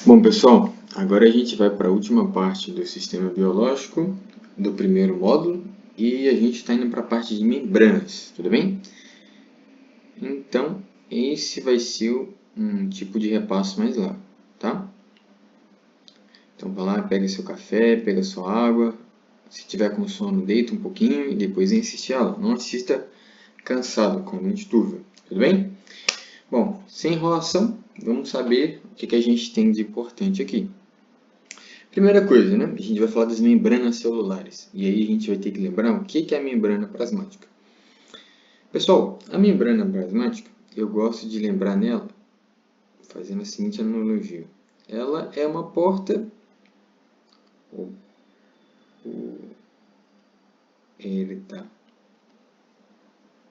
Bom, pessoal, agora a gente vai para a última parte do sistema biológico do primeiro módulo e a gente está indo para a parte de membranas, tudo bem? Então, esse vai ser um tipo de repasso mais largo, tá? Então, vai lá, pega seu café, pega sua água. Se tiver com sono, deita um pouquinho e depois assiste ela. Não assista cansado, com mente turva, tudo bem? Bom, sem enrolação, vamos saber o que a gente tem de importante aqui. Primeira coisa, né? A gente vai falar das membranas celulares. E aí a gente vai ter que lembrar o que é a membrana plasmática. Pessoal, a membrana plasmática, eu gosto de lembrar nela fazendo a seguinte analogia. Ela é uma porta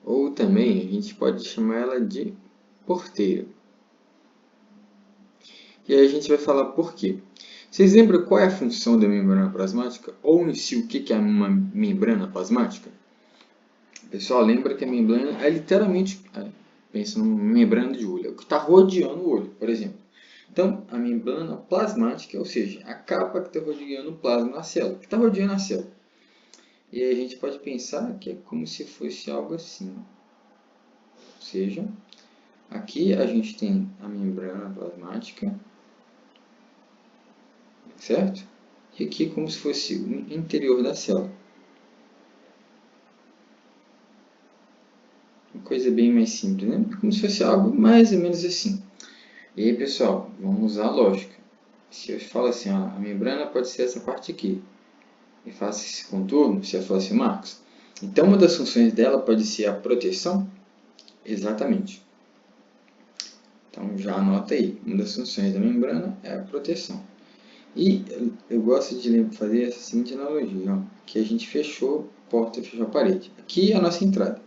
ou também a gente pode chamar ela de porteira. E aí a gente vai falar por quê. Vocês lembram qual é a função da membrana plasmática? Ou em si, o que é uma membrana plasmática? Pessoal, lembra que a membrana é literalmente, pensa numa membrana de olho, é o que está rodeando o olho, por exemplo. Então, a membrana plasmática, ou seja, a capa que está rodeando o plasma na célula, que está rodeando a célula. E aí a gente pode pensar que é como se fosse algo assim. Ou seja, aqui a gente tem a membrana plasmática, certo? E aqui como se fosse o interior da célula. Uma coisa bem mais simples, né? Como se fosse algo mais ou menos assim. E aí, pessoal, vamos usar a lógica. Se eu falo assim, ó, a membrana pode ser essa parte aqui, e faço esse contorno, se eu falo assim, Marcos, então uma das funções dela pode ser a proteção? Exatamente. Então já anota aí, uma das funções da membrana é a proteção. E eu gosto de fazer essa seguinte analogia, ó, que a gente fechou a porta e fechou a parede. Aqui é a nossa entrada.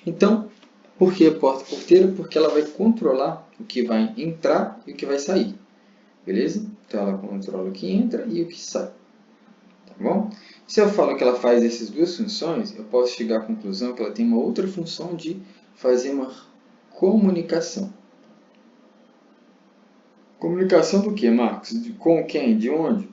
Então, por que porta porteira? Porque ela vai controlar o que vai entrar e o que vai sair. Beleza? Então ela controla o que entra e o que sai. Tá bom? Se eu falo que ela faz essas duas funções, eu posso chegar à conclusão que ela tem uma outra função de fazer uma comunicação. Comunicação do que, Marcos? Com quem? De onde?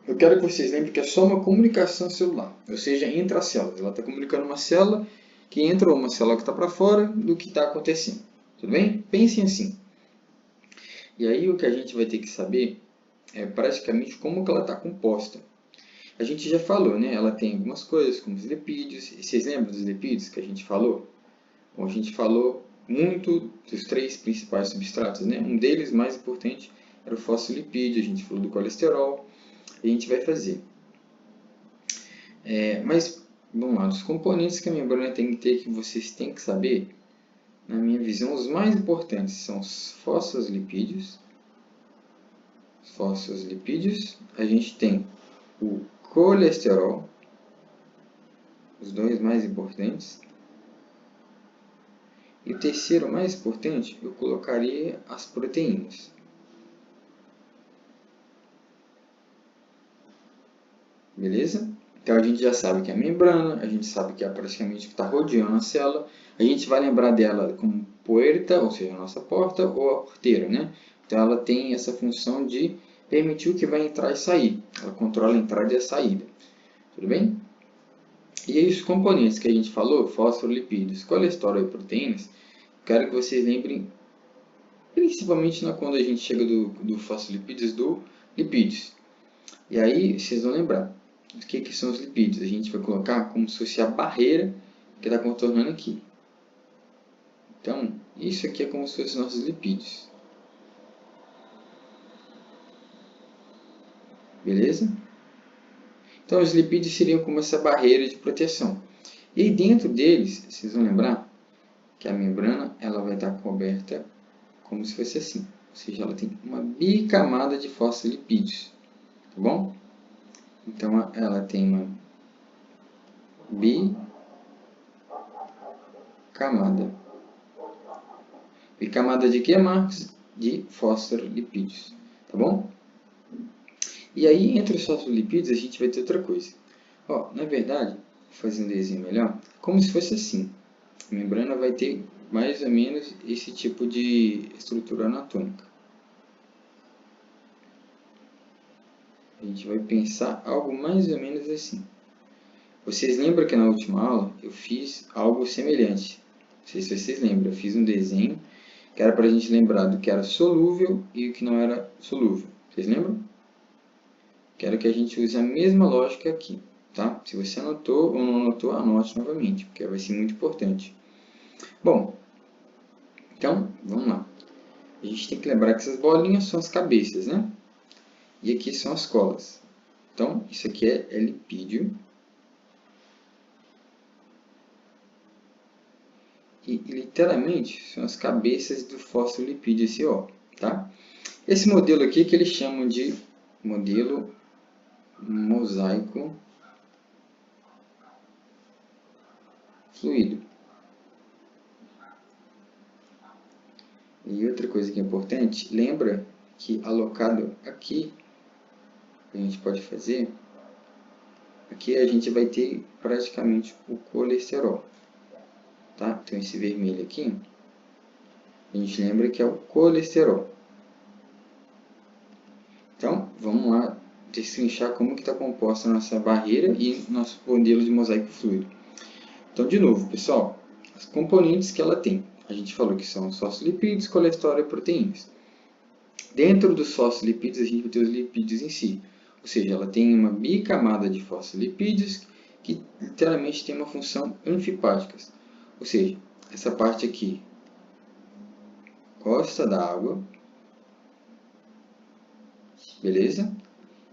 Eu quero que vocês lembrem que é só uma comunicação celular, ou seja, entre as células. Ela está comunicando uma célula que entra ou uma célula que está para fora do que está acontecendo. Tudo bem? Pensem assim. E aí o que a gente vai ter que saber é praticamente como que ela está composta. A gente já falou, né? Ela tem algumas coisas, como os lipídios. Vocês lembram dos lipídios que a gente falou? Bom, a gente falou muito dos três principais substratos, né? Um deles, mais importante, era o fosfolipídio. A gente falou do colesterol. E a gente vai fazer. Mas, vamos lá. Os componentes que a membrana tem que ter, que vocês têm que saber, na minha visão, os mais importantes são os fosfolipídios. A gente tem o colesterol, os dois mais importantes. E o terceiro mais importante, eu colocaria as proteínas. Beleza? Então a gente já sabe que é a membrana, a gente sabe que é praticamente o que está rodeando a célula. A gente vai lembrar dela como puerta, ou seja, a nossa porta, ou a porteira, né? Então ela tem essa função de permitir o que vai entrar e sair. Ela controla a entrada e a saída. Tudo bem? E aí os componentes que a gente falou, fosfolipídios, colesterol e proteínas, quero que vocês lembrem, principalmente quando a gente chega do fosfolipídios, do lipídios. E aí vocês vão lembrar o que são os lipídios. A gente vai colocar como se fosse a barreira que está contornando aqui. Então, isso aqui é como se fossem nossos lipídios. Beleza? Então, os lipídios seriam como essa barreira de proteção. E aí, dentro deles, vocês vão lembrar que a membrana ela vai estar coberta como se fosse assim. Ou seja, ela tem uma bicamada de fosfolipídios. Tá bom? Então, ela tem uma bicamada. Bicamada de que, Marcos? De fosfolipídios. Tá bom? E aí, entre os fosfolipídios, a gente vai ter outra coisa. Ó, na verdade, fazendo um desenho melhor, como se fosse assim. A membrana vai ter mais ou menos esse tipo de estrutura anatômica. a gente vai pensar algo mais ou menos assim. Vocês lembram que na última aula eu fiz algo semelhante? Não sei se vocês lembram, eu fiz um desenho que era para a gente lembrar do que era solúvel e o que não era solúvel. Vocês lembram? Quero que a gente use a mesma lógica aqui, tá? Se você anotou ou não anotou, anote novamente, porque vai ser muito importante. Bom, então, vamos lá. A gente tem que lembrar que essas bolinhas são as cabeças, né? E aqui são as colas. Então, isso aqui é lipídio. E literalmente são as cabeças do fosfolipídio SO, tá? Esse modelo aqui que eles chamam de modelo mosaico fluido. E outra coisa que é importante, lembra que alocado aqui, a gente pode fazer, aqui a gente vai ter praticamente o colesterol, tá? Então esse vermelho aqui, a gente lembra que é o colesterol. Então, vamos lá destrinchar como que está composta a nossa barreira e nosso modelo de mosaico fluido. Então, de novo, pessoal, as componentes que ela tem. A gente falou que são os fosfolipídios, colesterol e proteínas. Dentro dos fosfolipídios, a gente vai ter os lipídios em si. Ou seja, ela tem uma bicamada de fosfolipídios que literalmente tem uma função anfipática. Ou seja, essa parte aqui gosta da água, beleza?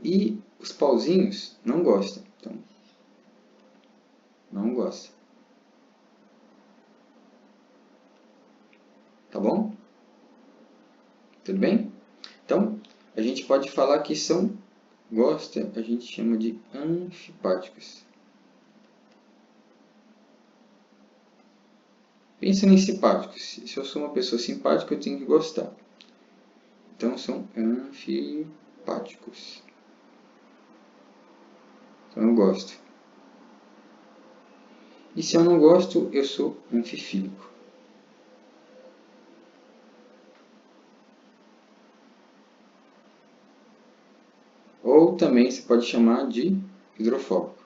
E os pauzinhos não gostam. Então, não gosta. Tá bom? Tudo bem? Então, a gente pode falar que são, gosta, a gente chama de anfipáticos. Pensa em simpáticos. Se eu sou uma pessoa simpática, eu tenho que gostar. Então, são anfipáticos. Então, eu gosto. E se eu não gosto, eu sou anfifílico. Ou também se pode chamar de hidrofóbico.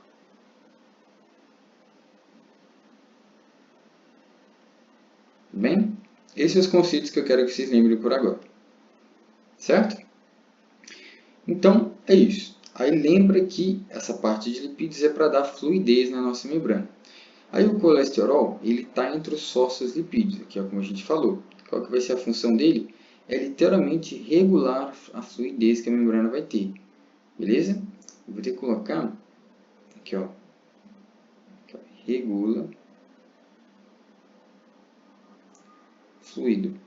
Bem, esses são os conceitos que eu quero que vocês lembrem por agora. Certo? Então, é isso. Aí lembra que essa parte de lipídios é para dar fluidez na nossa membrana. Aí o colesterol, ele está entre os fosfolipídios, que é como a gente falou. Qual que vai ser a função dele? É literalmente regular a fluidez que a membrana vai ter. Beleza? Eu vou ter que colocar aqui, ó. Regula fluido.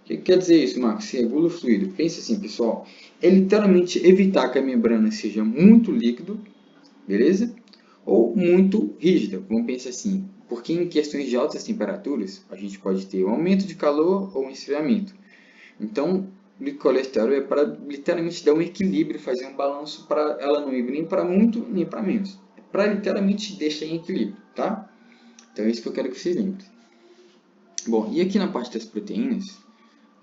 O que quer dizer isso, Marcos? Se regula o fluido. Pensa assim, pessoal. É literalmente evitar que a membrana seja muito líquido, beleza? Ou muito rígida. Vamos pensar assim. Porque em questões de altas temperaturas, a gente pode ter um aumento de calor ou um esfriamento. Então, o colesterol é para literalmente dar um equilíbrio, fazer um balanço para ela não ir nem para muito, nem para menos. É para literalmente deixar em equilíbrio, tá? Então, é isso que eu quero que vocês lembrem. Bom, e aqui na parte das proteínas,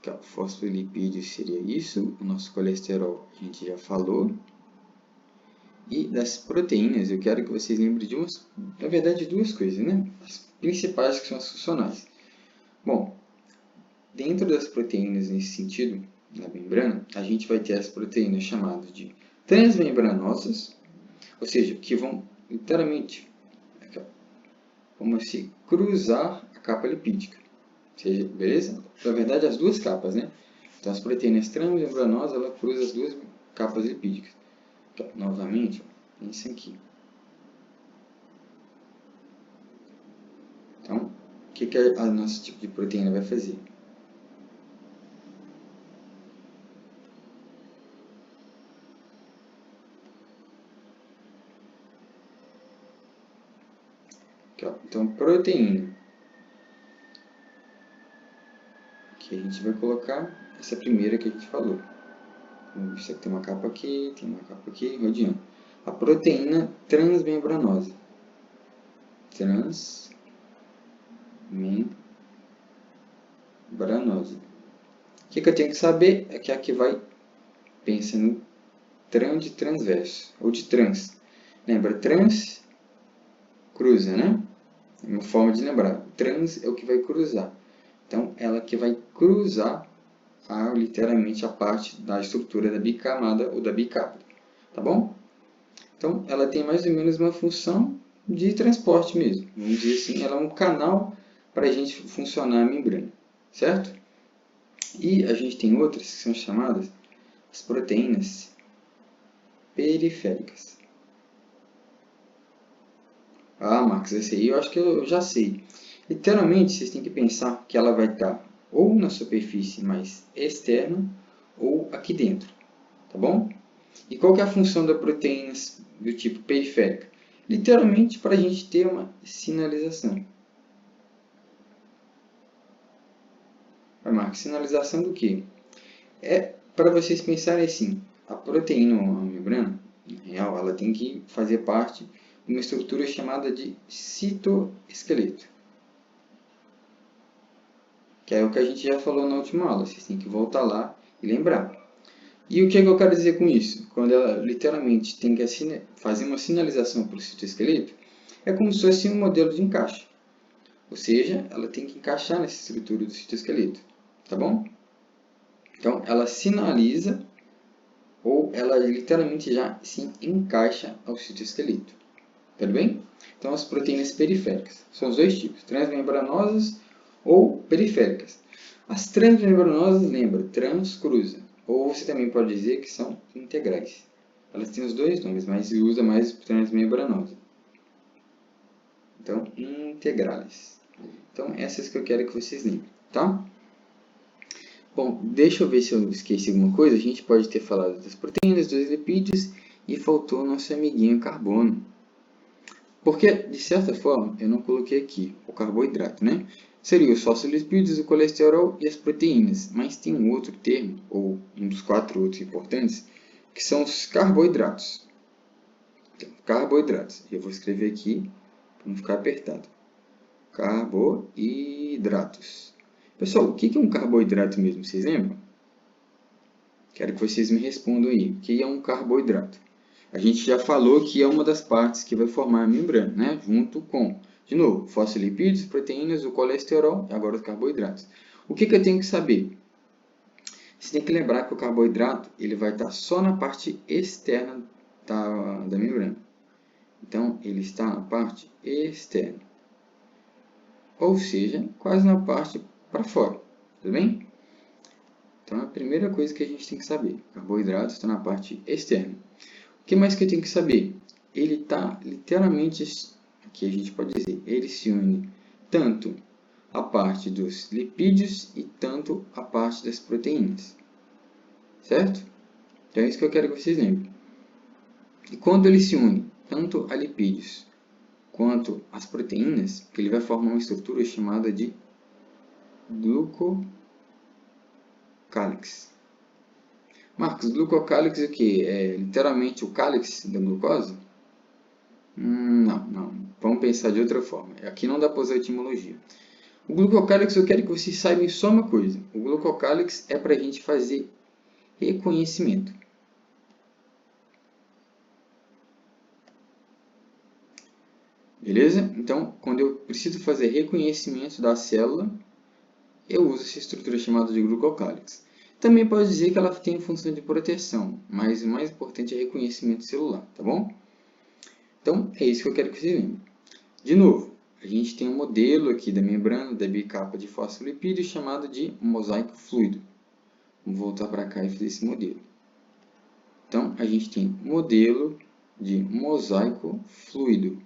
que o fosfolipídio seria isso, o nosso colesterol a gente já falou. E das proteínas, eu quero que vocês lembrem de na verdade, duas coisas, né? As principais que são as funcionais. Bom, dentro das proteínas nesse sentido, na membrana, a gente vai ter as proteínas chamadas de transmembranosas, ou seja, que vão literalmente como se cruzar a capa lipídica. Seja, beleza? Na verdade, as duas capas, né? Então, as proteínas transmembranosas, ela cruza as duas capas lipídicas. Então, novamente, pensa aqui. Então, o que a nosso tipo de proteína vai fazer? Aqui, ó. Então, proteína. Aqui a gente vai colocar essa primeira que a gente falou. Isso aqui tem uma capa aqui, tem uma capa aqui, rodeando. A proteína transmembranosa. Transmembranosa. O que eu tenho que saber é que aqui vai, pensa no Tran de transverso, ou de trans. Lembra, trans, cruza, né? É uma forma de lembrar. Trans é o que vai cruzar. Então, ela que vai cruzar literalmente a parte da estrutura da bicamada ou da bicapa. Tá bom? Então, ela tem mais ou menos uma função de transporte mesmo. Vamos dizer assim, ela é um canal para a gente funcionar a membrana. Certo? E a gente tem outras que são chamadas as proteínas periféricas. Ah, Marcos, esse aí eu acho que eu já sei. Literalmente, vocês têm que pensar que ela vai estar ou na superfície mais externa ou aqui dentro, tá bom? E qual que é a função das proteínas do tipo periférica? Literalmente, para a gente ter uma sinalização. Vai, Marcos, sinalização do quê? É para vocês pensarem assim, a proteína ou a membrana, em real, ela tem que fazer parte de uma estrutura chamada de citoesqueleto. Que é o que a gente já falou na última aula, vocês têm que voltar lá e lembrar. E o que eu quero dizer com isso? Quando ela literalmente tem que fazer uma sinalização para o citoesqueleto, é como se fosse um modelo de encaixe. Ou seja, ela tem que encaixar nessa estrutura do citoesqueleto. Tá bom? Então, ela sinaliza ou ela literalmente já se encaixa ao citoesqueleto. Tudo bem? Então, as proteínas periféricas são os dois tipos, transmembranosas ou periféricas. As transmembranosas, lembra, transcruza. Ou você também pode dizer que são integrais. Elas têm os dois nomes, mas se usa mais transmembranosa. Então, integrales. Então, essas que eu quero que vocês lembrem, tá? Bom, deixa eu ver se eu esqueci alguma coisa. A gente pode ter falado das proteínas, dos lipídios e faltou o nosso amiguinho carbono. Porque, de certa forma, eu não coloquei aqui o carboidrato, né? Seria os fosfolipídios, o colesterol e as proteínas. Mas tem um outro termo, ou um dos 4 outros importantes, que são os carboidratos. Então, carboidratos. Eu vou escrever aqui para não ficar apertado. Carboidratos. Pessoal, o que é um carboidrato mesmo? Vocês lembram? Quero que vocês me respondam aí. O que é um carboidrato? A gente já falou que é uma das partes que vai formar a membrana, né? Junto com, de novo, fosfolipídios, proteínas, o colesterol e agora os carboidratos. O que eu tenho que saber? Você tem que lembrar que o carboidrato ele vai estar só na parte externa da membrana. Então, ele está na parte externa. Ou seja, quase na parte para fora. Tudo bem? Então, a primeira coisa que a gente tem que saber. Carboidrato está na parte externa. O que mais que eu tenho que saber? Ele está literalmente, aqui a gente pode dizer, ele se une tanto a parte dos lipídios e tanto a parte das proteínas. Certo? Então é isso que eu quero que vocês lembrem. E quando ele se une tanto a lipídios quanto às proteínas, ele vai formar uma estrutura chamada de glucocálix. Marcos, glucocálix é o que? É literalmente o cálice da glucose? Não. Vamos pensar de outra forma. Aqui não dá para usar etimologia. O glucocálix, eu quero que vocês saibam só uma coisa. O glucocálix é para a gente fazer reconhecimento. Beleza? Então, quando eu preciso fazer reconhecimento da célula, eu uso essa estrutura chamada de glucocálix. Também pode dizer que ela tem função de proteção, mas o mais importante é reconhecimento celular, tá bom? Então, é isso que eu quero que vocês lembrem. De novo, a gente tem um modelo aqui da membrana da bicapa de fosfolipídios chamado de mosaico fluido. Vamos voltar para cá e fazer esse modelo. Então, a gente tem modelo de mosaico fluido.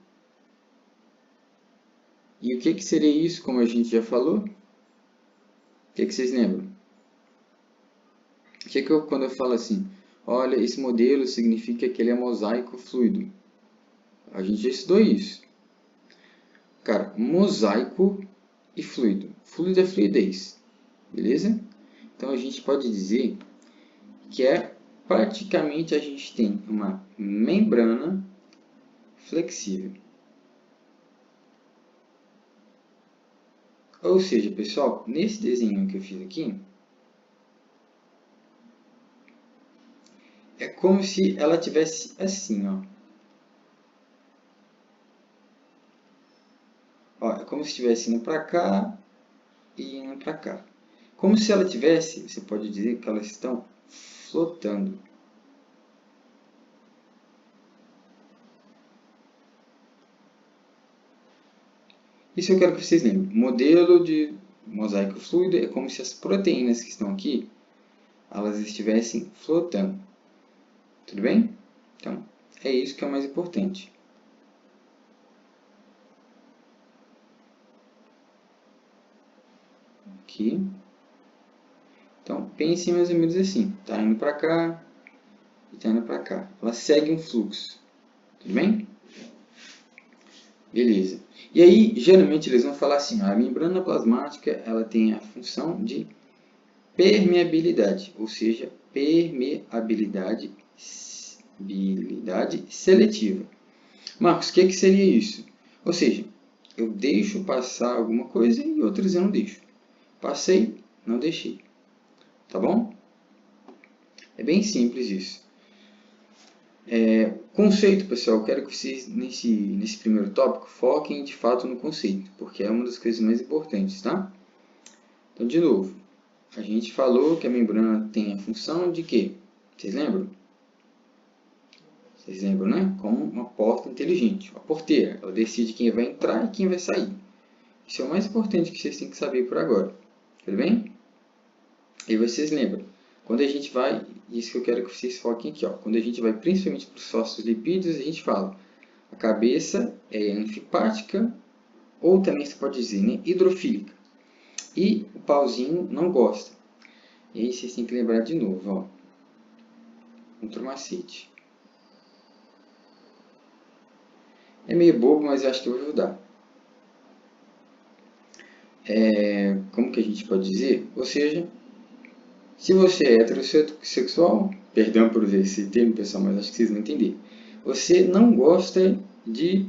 E o que seria isso, como a gente já falou? O que vocês lembram? Quando eu falo assim, olha, esse modelo significa que ele é mosaico fluido. A gente já estudou isso. Cara, mosaico e fluido. Fluido é fluidez. Beleza? Então, a gente pode dizer que praticamente a gente tem uma membrana flexível. Ou seja, pessoal, nesse desenho que eu fiz aqui, é como se ela tivesse assim, ó. Ó, é como se estivesse indo para cá e indo para cá. Como se ela tivesse, você pode dizer que elas estão flotando. Isso eu quero que vocês lembrem. Modelo de mosaico fluido é como se as proteínas que estão aqui, elas estivessem flotando. Tudo bem? Então, é isso que é o mais importante. Aqui. Então, pense mais ou menos assim. Está indo para cá e está indo para cá. Ela segue um fluxo. Tudo bem? Beleza. E aí, geralmente, eles vão falar assim, a membrana plasmática ela tem a função de permeabilidade, ou seja, permeabilidade seletiva. Marcos, o que seria isso? Ou seja, eu deixo passar alguma coisa e outras eu não deixo. Passei, não deixei. Tá bom? É bem simples isso. Conceito, pessoal, eu quero que vocês, nesse primeiro tópico, foquem de fato no conceito, porque é uma das coisas mais importantes, tá? Então, de novo, a gente falou que a membrana tem a função de quê? Vocês lembram? Vocês lembram, né? Como uma porta inteligente, uma porteira. Ela decide quem vai entrar e quem vai sair. Isso é o mais importante que vocês têm que saber por agora. Tudo bem? E vocês lembram, quando a gente vai, isso que eu quero que vocês foquem aqui, ó, quando a gente vai principalmente para os fosfolipídios, a gente fala, a cabeça é anfipática, ou também você pode dizer, né, hidrofílica. E o pauzinho não gosta. E aí vocês têm que lembrar de novo, ó, outro macete. É meio bobo, mas eu acho que eu vou ajudar. Como que a gente pode dizer? Ou seja, se você é heterossexual, perdão por usar esse termo, pessoal, mas acho que vocês vão entender. Você não gosta de...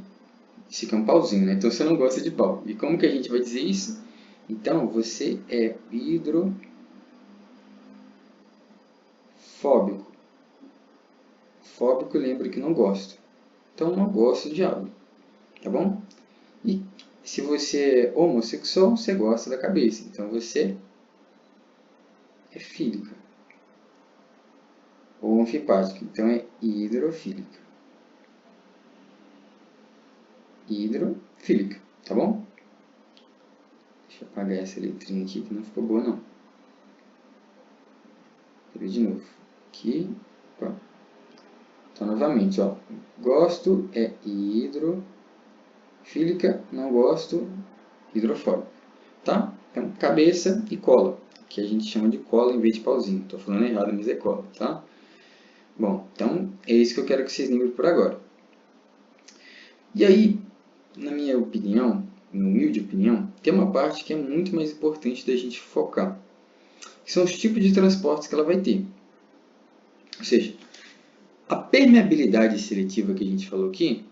Esse aqui é um pauzinho, né? Então você não gosta de pau. E como que a gente vai dizer isso? Então, você é hidrofóbico. Fóbico lembra que não gosto. Então, não gosto de água. Tá bom? E se você é homossexual, você gosta da cabeça. Então, você é fílica. Ou anfipática. Então, é hidrofílica. Hidrofílica. Tá bom? Deixa eu apagar essa letrinha aqui que não ficou boa, não. Vou ver de novo. Aqui. Opa. Então, novamente, ó. Gosto é hidrofílica, não gosto, hidrofóbica. Tá? Então, cabeça e cola, que a gente chama de cola em vez de pauzinho. Estou falando errado, mas é cola, tá? Bom, então é isso que eu quero que vocês lembrem por agora. E aí, na minha opinião, minha humilde opinião, tem uma parte que é muito mais importante da gente focar, que são os tipos de transportes que ela vai ter. Ou seja, a permeabilidade seletiva que a gente falou aqui,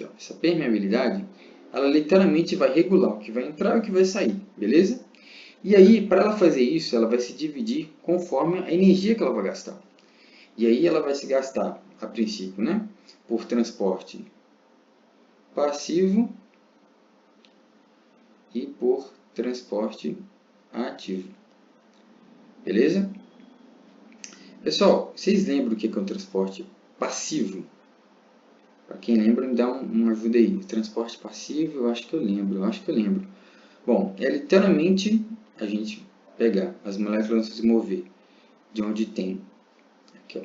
ó, essa permeabilidade, ela literalmente vai regular o que vai entrar e o que vai sair, beleza? E aí, para ela fazer isso, ela vai se dividir conforme a energia que ela vai gastar. E aí ela vai se gastar, a princípio, né, por transporte passivo e por transporte ativo. Beleza? Pessoal, vocês lembram o que é o transporte passivo? Para quem lembra, me dá uma ajuda aí. Transporte passivo, eu acho que eu lembro. Bom, é literalmente a gente pegar as moléculas e se mover de onde tem. Aqui, ó.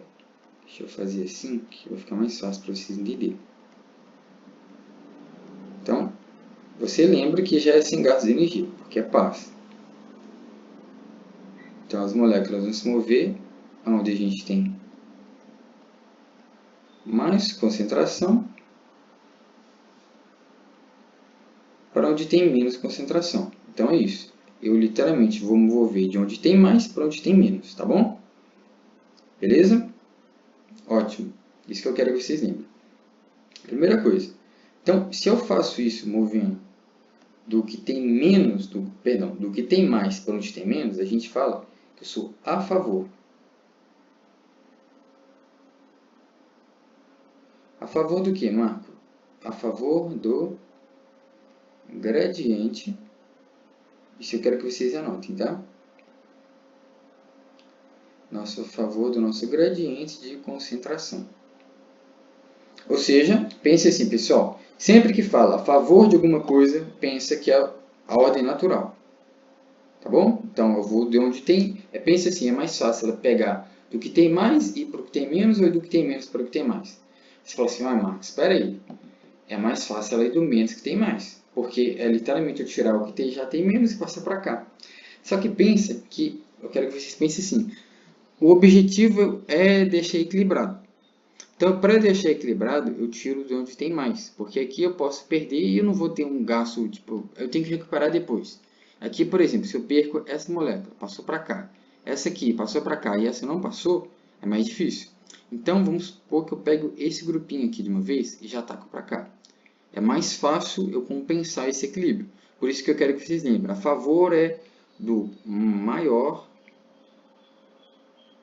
Deixa eu fazer assim, que vai ficar mais fácil para vocês entenderem. Então, você lembra que já é sem gasto de energia, porque é paz. Então, as moléculas vão se mover onde a gente tem mais concentração para onde tem menos concentração. Então, é isso. Eu literalmente vou mover de onde tem mais para onde tem menos, tá bom? Beleza? Ótimo. Isso que eu quero que vocês lembrem. Primeira coisa. Então, se eu faço isso movendo do que tem menos, do que tem mais para onde tem menos, a gente fala que eu sou a favor. A favor do que, Marco? A favor do gradiente. Isso eu quero que vocês anotem, tá? A favor do nosso gradiente de concentração. Ou seja, pense assim, pessoal. Sempre que fala a favor de alguma coisa, pensa que é a ordem natural. Tá bom? Então, eu vou de onde tem... pense assim, é mais fácil ela pegar do que tem mais e para o que tem menos, ou do que tem menos para o que tem mais. Você fala assim, Marcos, espera aí. É mais fácil ela ir do menos que tem mais. Porque é literalmente eu tirar o que tem, já tem menos e passar para cá. Só que pensa que... Eu quero que vocês pensem assim. O objetivo é deixar equilibrado. Então, para deixar equilibrado, eu tiro de onde tem mais. Porque aqui eu posso perder e eu não vou ter um gasto, tipo, eu tenho que recuperar depois. Aqui, por exemplo, se eu perco essa molécula, passou para cá. Essa aqui passou para cá e essa não passou, é mais difícil. Então, vamos supor que eu pego esse grupinho aqui de uma vez e já taco para cá. É mais fácil eu compensar esse equilíbrio. Por isso que eu quero que vocês lembrem. A favor é do maior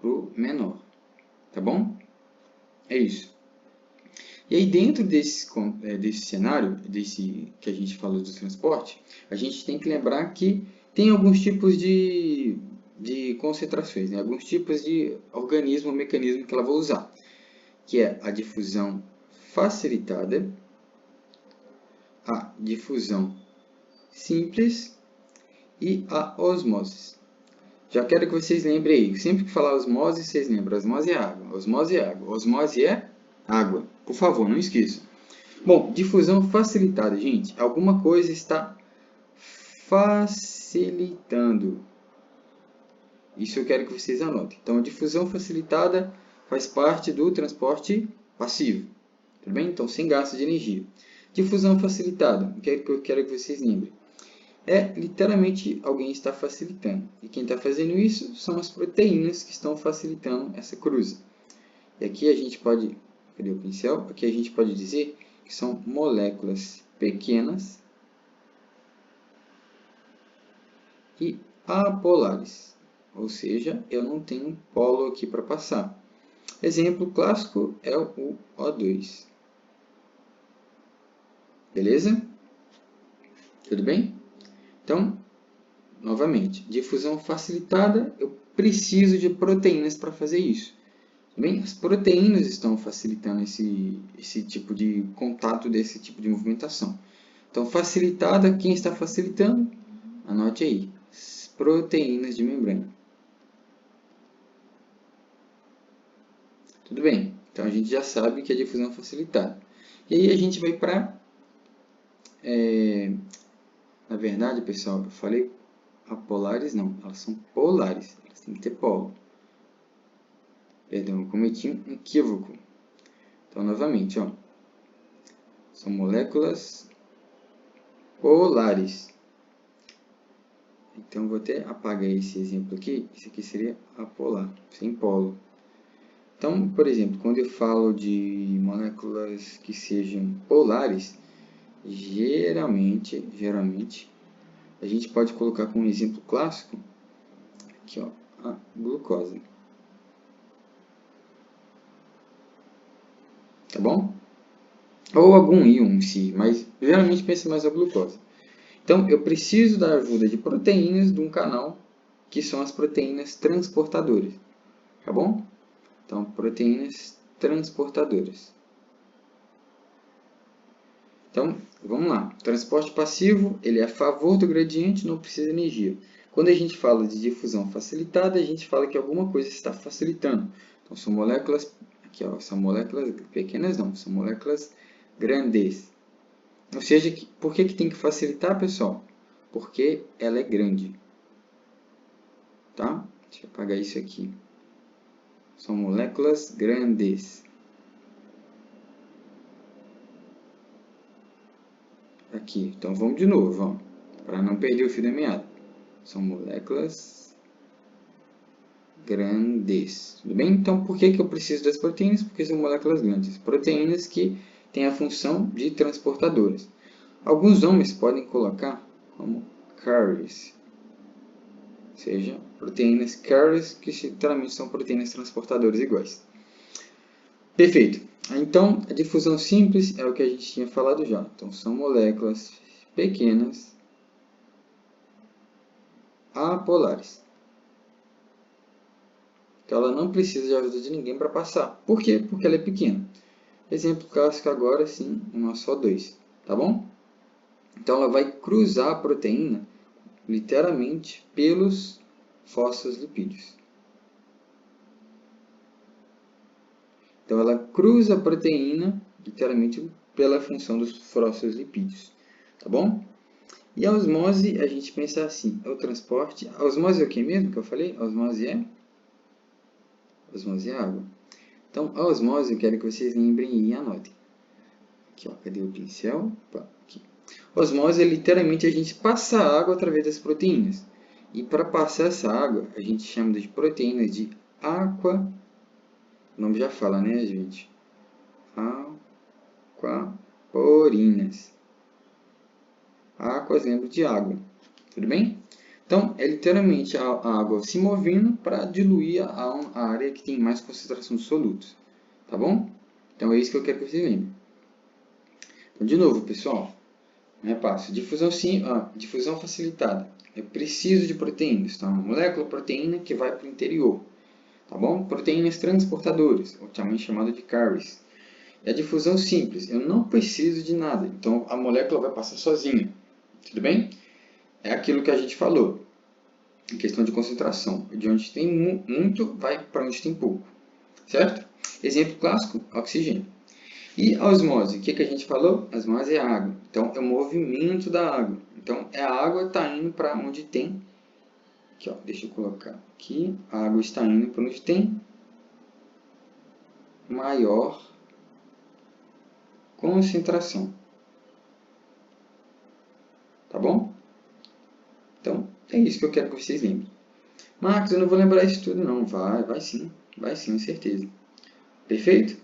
para o menor. Tá bom? É isso. E aí, dentro desse cenário, que a gente falou do transporte, a gente tem que lembrar que tem alguns tipos de concentrações, né? Alguns tipos de organismo ou mecanismo que ela vai usar, que é a difusão facilitada, a difusão simples e a osmose. Já quero que vocês lembrem aí, sempre que falar osmose, vocês lembram, osmose é água, osmose é água, osmose é água. Por favor, não esqueçam. Bom, difusão facilitada, gente. Alguma coisa está facilitando. Isso eu quero que vocês anotem. Então, a difusão facilitada faz parte do transporte passivo. Tudo bem? Então, sem gasto de energia. Difusão facilitada, o que eu quero que vocês lembrem? É literalmente alguém está facilitando. E quem está fazendo isso são as proteínas que estão facilitando essa cruza. E aqui a gente pode... Cadê o pincel? Aqui a gente pode dizer que são moléculas pequenas e apolares. Ou seja, eu não tenho um polo aqui para passar. Exemplo clássico é o O2. Beleza? Tudo bem? Então, novamente, difusão facilitada, eu preciso de proteínas para fazer isso. Bem, as proteínas estão facilitando esse tipo de contato, desse tipo de movimentação. Então, facilitada, quem está facilitando? Anote aí, as proteínas de membrana. Tudo bem, então a gente já sabe que é difusão facilitada. E aí a gente vai para... na verdade, pessoal, eu falei apolares, não, elas são polares, elas têm que ter polo. Perdão, eu cometi um equívoco. Então, novamente, ó, são moléculas polares. Então, vou até apagar esse exemplo aqui. Esse aqui seria apolar, sem polo. Então, por exemplo, quando eu falo de moléculas que sejam polares, geralmente, a gente pode colocar como exemplo clássico aqui, ó, a glucose. Tá bom? Ou algum íon em si, mas geralmente pensa mais a glucose. Então, eu preciso da ajuda de proteínas de um canal, que são as proteínas transportadoras. Tá bom? Então, proteínas transportadoras. Então, vamos lá. Transporte passivo, ele é a favor do gradiente, não precisa de energia. Quando a gente fala de difusão facilitada, a gente fala que alguma coisa está facilitando. Então, são moléculas, aqui ó, são moléculas pequenas não, são moléculas grandes. Ou seja, por que tem que facilitar, pessoal? Porque ela é grande. Tá? Deixa eu apagar isso aqui. São moléculas grandes. Aqui, então vamos de novo, para não perder o fio da meada. São moléculas grandes. Tudo bem? Então, por que eu preciso das proteínas? Porque são moléculas grandes. Proteínas que têm a função de transportadoras. Alguns nomes podem colocar como carriers. Ou seja, proteínas carriers, que literalmente são proteínas transportadoras iguais. Perfeito. Então, a difusão simples é o que a gente tinha falado já. Então, são moléculas pequenas apolares. Então, ela não precisa de ajuda de ninguém para passar. Por quê? Porque ela é pequena. Exemplo clássico agora, sim, um SO2. Tá bom? Então, ela vai cruzar a proteína, literalmente, pelos fosfolipídios. Então, ela cruza a proteína, literalmente, pela função dos fosfolipídios. Tá bom? E a osmose, a gente pensa assim, é o transporte. A osmose é o que mesmo que eu falei? A osmose é água. Então, a osmose, eu quero que vocês lembrem e anotem. Aqui, ó, cadê o pincel? Aqui. Osmose é literalmente a gente passar a água através das proteínas. E para passar essa água, a gente chama de proteínas de aqua. O nome já fala, né, gente? Aquaporinas. Aquas lembra de água. Tudo bem? Então, é literalmente a água se movendo para diluir a área que tem mais concentração de solutos. Tá bom? Então, é isso que eu quero que vocês lembrem. Então, de novo, pessoal, repasse. Difusão facilitada. Eu preciso de proteínas. Então, uma molécula proteína que vai para o interior. Tá bom? Proteínas transportadoras, também chamada de carriers. E a difusão simples. Eu não preciso de nada. Então, a molécula vai passar sozinha. Tudo bem? É aquilo que a gente falou. Em questão de concentração. De onde tem muito, vai para onde tem pouco. Certo? Exemplo clássico, oxigênio. E a osmose, o que a gente falou? A osmose é a água. Então, é o movimento da água. Então, a água está indo para onde tem... Aqui, ó, deixa eu colocar aqui. A água está indo para onde tem maior concentração. Tá bom? Então, é isso que eu quero que vocês lembrem. Marcos, eu não vou lembrar isso tudo, não. Vai sim. Vai sim, com certeza. Perfeito?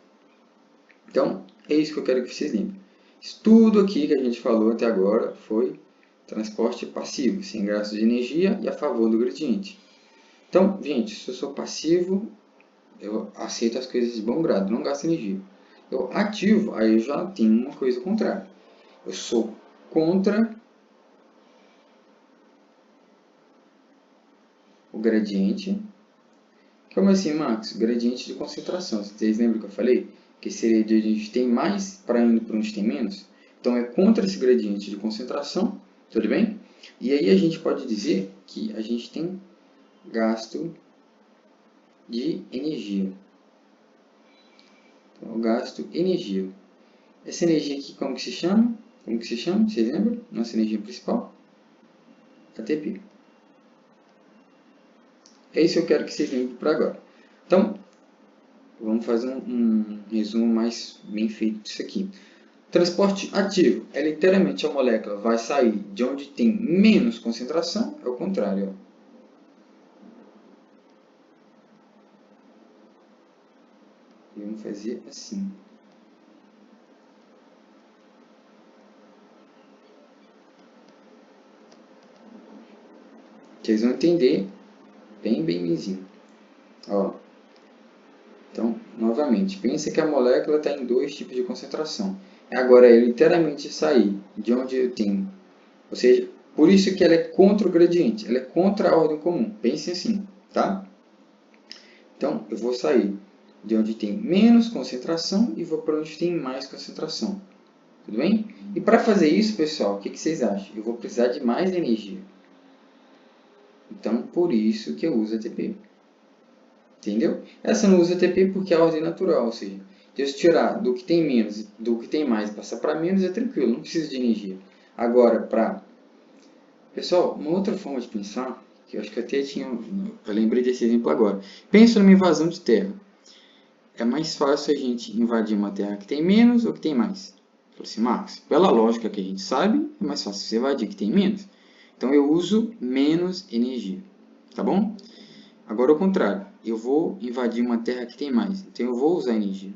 Então, é isso que eu quero que vocês lembrem. Isso tudo aqui que a gente falou até agora foi transporte passivo, sem gasto de energia e a favor do gradiente. Então, gente, se eu sou passivo, eu aceito as coisas de bom grado, não gasto energia. Eu ativo, aí eu já tenho uma coisa contrária. Eu sou contra o gradiente. Como assim, Marcos? Gradiente de concentração. Vocês lembram que eu falei? Que seria de onde a gente tem mais para indo para onde tem menos? Então, é contra esse gradiente de concentração, tudo bem? E aí a gente pode dizer que a gente tem gasto de energia. Então, eu gasto energia. Essa energia aqui, como que se chama? Como que se chama? Vocês lembram? Nossa energia principal? ATP. É isso que eu quero que vocês lembrem para agora. Então, vamos fazer um resumo mais bem feito disso aqui. Transporte ativo é literalmente a molécula vai sair de onde tem menos concentração, é o contrário. Ó. E vamos fazer assim. Vocês vão entender bemzinho. Ó. Então, novamente, pensa que a molécula está em dois tipos de concentração. Agora, é literalmente sair de onde eu tenho. Ou seja, por isso que ela é contra o gradiente. Ela é contra a ordem comum. Pense assim, tá? Então, eu vou sair de onde tem menos concentração e vou para onde tem mais concentração. Tudo bem? E para fazer isso, pessoal, o que vocês acham? Eu vou precisar de mais energia. Então, por isso que eu uso ATP. Entendeu? Essa não usa ATP porque é a ordem natural, ou seja, se eu tirar do que tem menos do que tem mais e passar para menos, é tranquilo, não precisa de energia. Agora, para... Pessoal, uma outra forma de pensar, que eu acho que até tinha... Eu lembrei desse exemplo agora. Pensa numa invasão de terra. É mais fácil a gente invadir uma terra que tem menos ou que tem mais? Falei assim, Marcos, pela lógica que a gente sabe, é mais fácil você invadir que tem menos. Então, eu uso menos energia. Tá bom? Agora, ao contrário. Eu vou invadir uma terra que tem mais. Então, eu vou usar energia.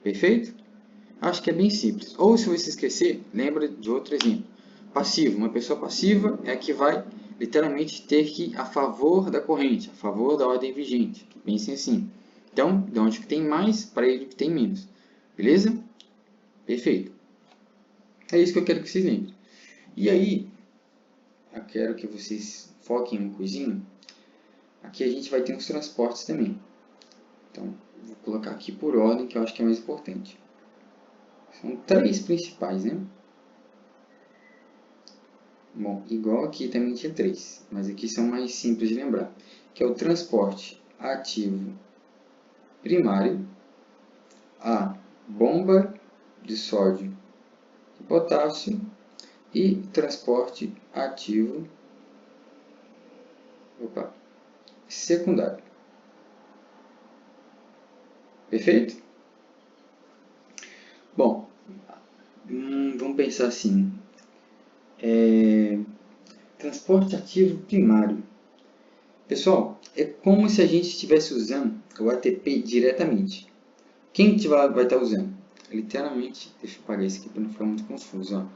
Perfeito? Acho que é bem simples. Ou, se você esquecer, lembra de outro exemplo. Passivo. Uma pessoa passiva é a que vai, literalmente, ter que ir a favor da corrente, a favor da ordem vigente. Pensem assim. Então, de onde que tem mais para ele que tem menos. Beleza? Perfeito. É isso que eu quero que vocês lembrem. E aí, eu quero que vocês foquem em uma coisinha. Aqui a gente vai ter uns transportes também. Então, vou colocar aqui por ordem, que eu acho que é mais importante. São 3 principais, né? Bom, igual aqui também tinha 3, mas aqui são mais simples de lembrar. Que é o transporte ativo primário, a bomba de sódio e potássio e transporte ativo secundário. Perfeito? Bom, vamos pensar assim. Transporte ativo primário. Pessoal, é como se a gente estivesse usando o ATP diretamente. Quem vai estar usando? Literalmente, deixa eu apagar isso aqui para não ficar muito confuso. Ó.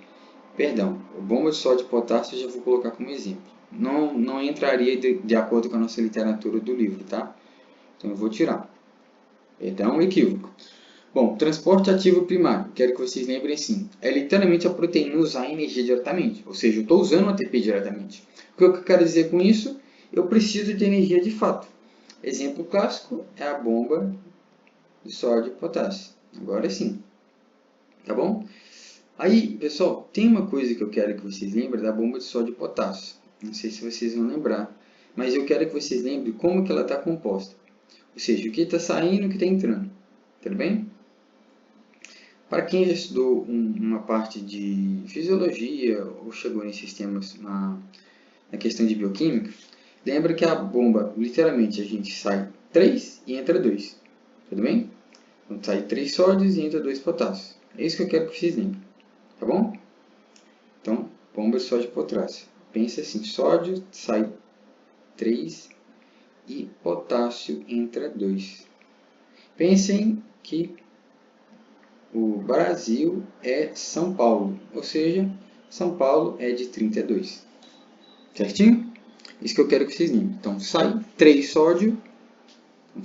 Perdão, o bomba de sódio e potássio eu já vou colocar como exemplo. Não entraria de acordo com a nossa literatura do livro, tá? Então eu vou tirar. Perdão, equívoco. Bom, transporte ativo primário, quero que vocês lembrem assim, é literalmente a proteína usar energia diretamente, ou seja, eu estou usando o ATP diretamente. O que eu quero dizer com isso? Eu preciso de energia de fato. Exemplo clássico é a bomba de sódio e potássio. Agora sim, tá bom? Aí, pessoal, tem uma coisa que eu quero que vocês lembrem da bomba de sódio e potássio. Não sei se vocês vão lembrar, mas eu quero que vocês lembrem como que ela está composta. Ou seja, o que está saindo e o que está entrando. Tudo bem? Para quem já estudou uma parte de fisiologia ou chegou nesses temas na questão de bioquímica, lembra que a bomba, literalmente, a gente sai 3 e entra 2. Tudo bem? Então, sai 3 sódios e entra 2 potássios. É isso que eu quero que vocês lembrem. Tá bom? Então, bomba de sódio e potássio. Pense assim, sódio sai 3 e potássio entra 2. Pensem que o Brasil é São Paulo, ou seja, São Paulo é de 32. Certinho? Isso que eu quero que vocês lembrem. Então, sai 3 sódio, então,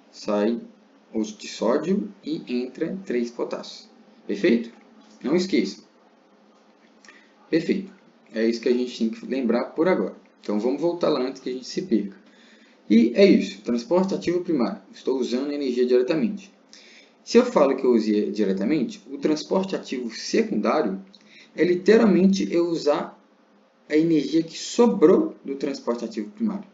sai de sódio e entra 3 potássio. Perfeito? Não esqueça. Perfeito. É isso que a gente tem que lembrar por agora. Então, vamos voltar lá antes que a gente se perca. E é isso. Transporte ativo primário. Estou usando energia diretamente. Se eu falo que eu usei diretamente, o transporte ativo secundário é literalmente eu usar a energia que sobrou do transporte ativo primário.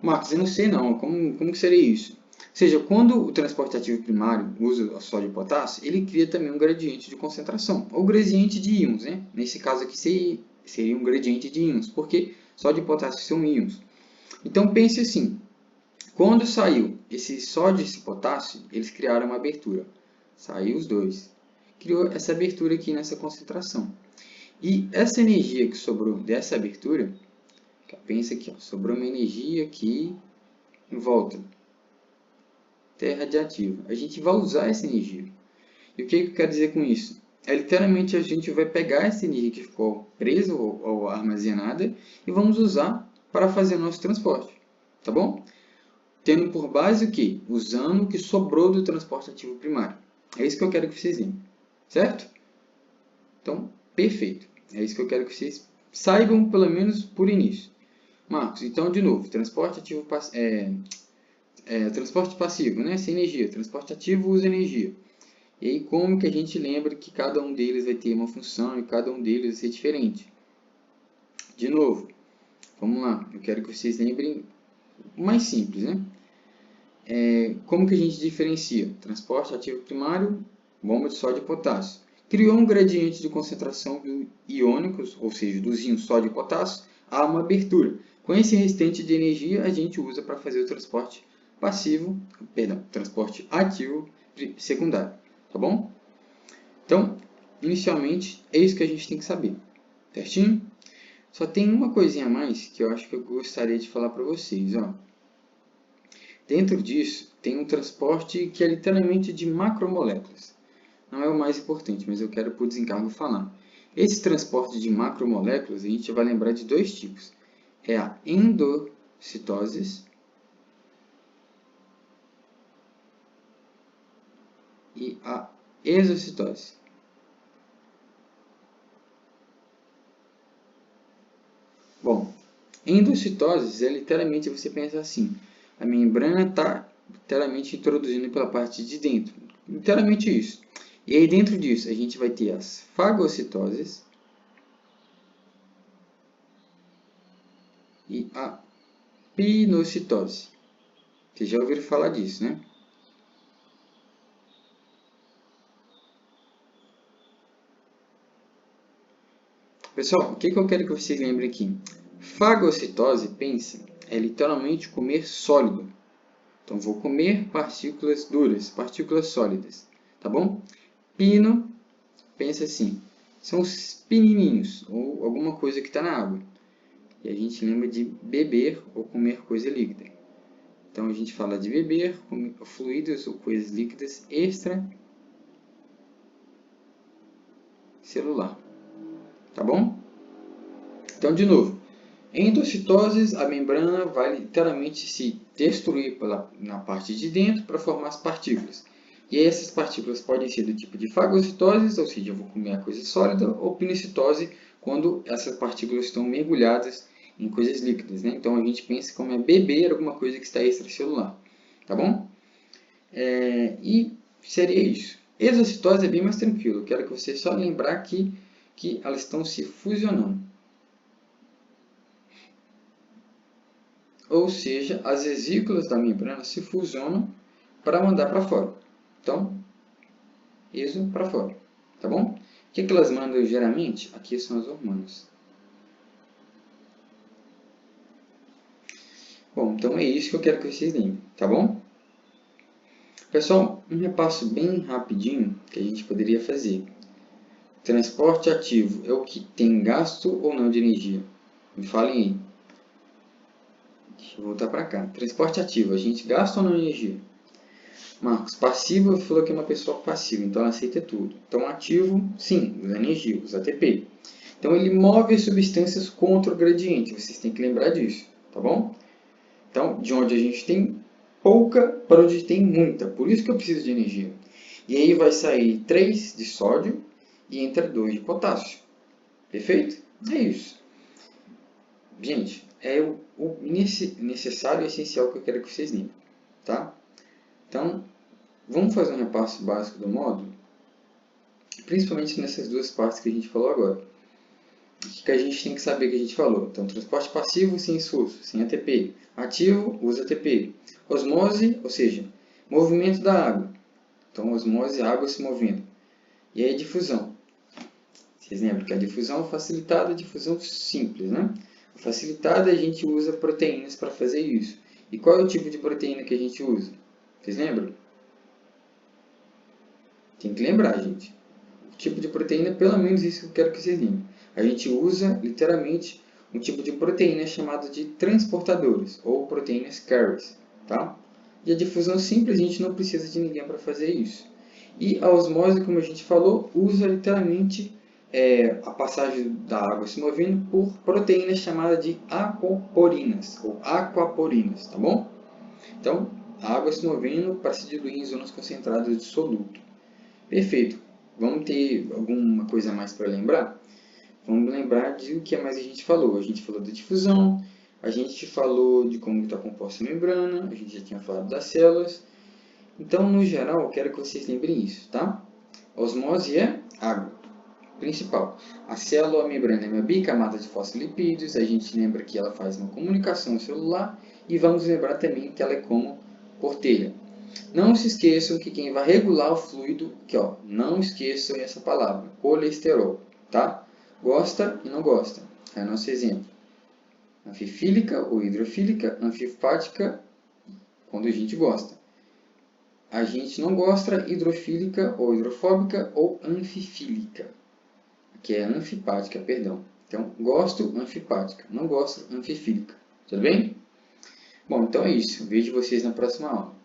Marcos, eu não sei não, como que seria isso? Ou seja, quando o transporte ativo primário usa o sódio e potássio, ele cria também um gradiente de concentração, ou gradiente de íons, né? Nesse caso aqui seria um gradiente de íons, porque sódio e potássio são íons. Então pense assim, quando saiu esse sódio e esse potássio, eles criaram uma abertura. Saiu os dois. Criou essa abertura aqui nessa concentração. E essa energia que sobrou dessa abertura, pensa aqui, ó, sobrou uma energia aqui em volta. Terra radiativa. A gente vai usar essa energia. E o que eu quero dizer com isso? É literalmente a gente vai pegar essa energia que ficou presa ou armazenada e vamos usar para fazer o nosso transporte. Tá bom? Tendo por base o quê? Usando o que sobrou do transporte ativo primário. É isso que eu quero que vocês lembrem. Certo? Então, perfeito. É isso que eu quero que vocês saibam, pelo menos por início. Marcos, então, de novo, transporte ativo transporte passivo, né? Sem energia. Transporte ativo usa energia. E aí, como que a gente lembra que cada um deles vai ter uma função e cada um deles vai ser diferente? De novo, vamos lá. Eu quero que vocês lembrem o mais simples, né? Como que a gente diferencia? Transporte ativo primário, bomba de sódio e potássio. Criou um gradiente de concentração iônicos, ou seja, dos íons sódio e potássio, há uma abertura. Com esse restante de energia, a gente usa para fazer o transporte transporte ativo secundário, tá bom? Então, inicialmente, é isso que a gente tem que saber, certinho? Só tem uma coisinha a mais que eu acho que eu gostaria de falar para vocês, ó. Dentro disso, tem um transporte que é literalmente de macromoléculas. Não é o mais importante, mas eu quero por desencargo falar. Esse transporte de macromoléculas, a gente vai lembrar de 2 tipos. É a endocitose e a exocitose. Bom, endocitose é literalmente você pensa assim, a membrana está literalmente introduzindo pela parte de dentro, literalmente isso. E aí dentro disso a gente vai ter as fagocitoses e a pinocitose. Vocês já ouviram falar disso, né? Pessoal, o que eu quero que vocês lembrem aqui? Fagocitose, pensa, é literalmente comer sólido. Então, vou comer partículas duras, partículas sólidas, tá bom? Pino, pensa assim, são os penininhos, ou alguma coisa que está na água. E a gente lembra de beber ou comer coisa líquida. Então, a gente fala de beber, comer fluidos ou coisas líquidas extracelular. Tá bom? Então, de novo, endocitoses, a membrana vai literalmente se destruir na parte de dentro para formar as partículas. E aí essas partículas podem ser do tipo de fagocitose, ou seja, eu vou comer a coisa sólida, ou pinocitose, quando essas partículas estão mergulhadas em coisas líquidas. Né? Então a gente pensa como é beber alguma coisa que está extracelular. Tá bom? E seria isso. Exocitose é bem mais tranquilo. Eu quero que você só lembrar que elas estão se fusionando. Ou seja, as vesículas da membrana se fusionam para mandar para fora. Então, exo para fora. Tá bom? O que elas mandam geralmente? Aqui são as hormonas. Bom, então é isso que eu quero que vocês lembrem. Tá bom? Pessoal, um repasso bem rapidinho que a gente poderia fazer. Transporte ativo é o que tem gasto ou não de energia? Me falem aí. Deixa eu voltar para cá. Transporte ativo, a gente gasta ou não energia? Marcos, passivo, falou que é uma pessoa passiva, então ela aceita tudo. Então, ativo, sim, usa energia, usa ATP. Então, ele move as substâncias contra o gradiente, vocês têm que lembrar disso, tá bom? Então, de onde a gente tem pouca para onde tem muita, por isso que eu preciso de energia. E aí vai sair 3 de sódio e entra 2 de potássio. Perfeito? É isso. Gente, é o necessário e essencial que eu quero que vocês lembrem, tá? Então, vamos fazer um repasso básico do módulo, principalmente nessas duas partes que a gente falou agora. O que a gente tem que saber que a gente falou? Então, transporte passivo sem esforço, sem ATP. Ativo, usa ATP. Osmose, ou seja, movimento da água. Então, osmose, água se movendo. E aí, difusão. Vocês lembram que a difusão facilitada é a difusão simples, né? A facilitada, a gente usa proteínas para fazer isso. E qual é o tipo de proteína que a gente usa? Vocês lembram? Tem que lembrar, gente. O tipo de proteína, pelo menos isso que eu quero que vocês lembrem. A gente usa, literalmente, um tipo de proteína chamado de transportadores, ou proteínas carriers, tá? E a difusão simples, a gente não precisa de ninguém para fazer isso. E a osmose, como a gente falou, usa literalmente a passagem da água se movendo por proteínas chamadas de aquaporinas, ou aquaporinas, tá bom? Então, a água se movendo para se diluir em zonas concentradas de soluto. Perfeito. Vamos ter alguma coisa a mais para lembrar? Vamos lembrar de o que mais a gente falou. A gente falou da difusão, a gente falou de como está composta a membrana, a gente já tinha falado das células. Então, no geral, eu quero que vocês lembrem isso, tá? Osmose é água, principal. A célula, a membrana é uma bicamada de fosfolipídios, a gente lembra que ela faz uma comunicação celular e vamos lembrar também que ela é como porteira. Não se esqueçam que quem vai regular o fluido, aqui ó, não esqueçam essa palavra, colesterol, tá? Gosta e não gosta, é o nosso exemplo. Anfifílica ou hidrofílica, anfipática, quando a gente gosta. A gente não gosta hidrofílica ou hidrofóbica ou anfifílica, que é anfipática, perdão. Então, gosto anfipática, não gosto anfifílica, tudo bem? Bom, então é isso. Vejo vocês na próxima aula.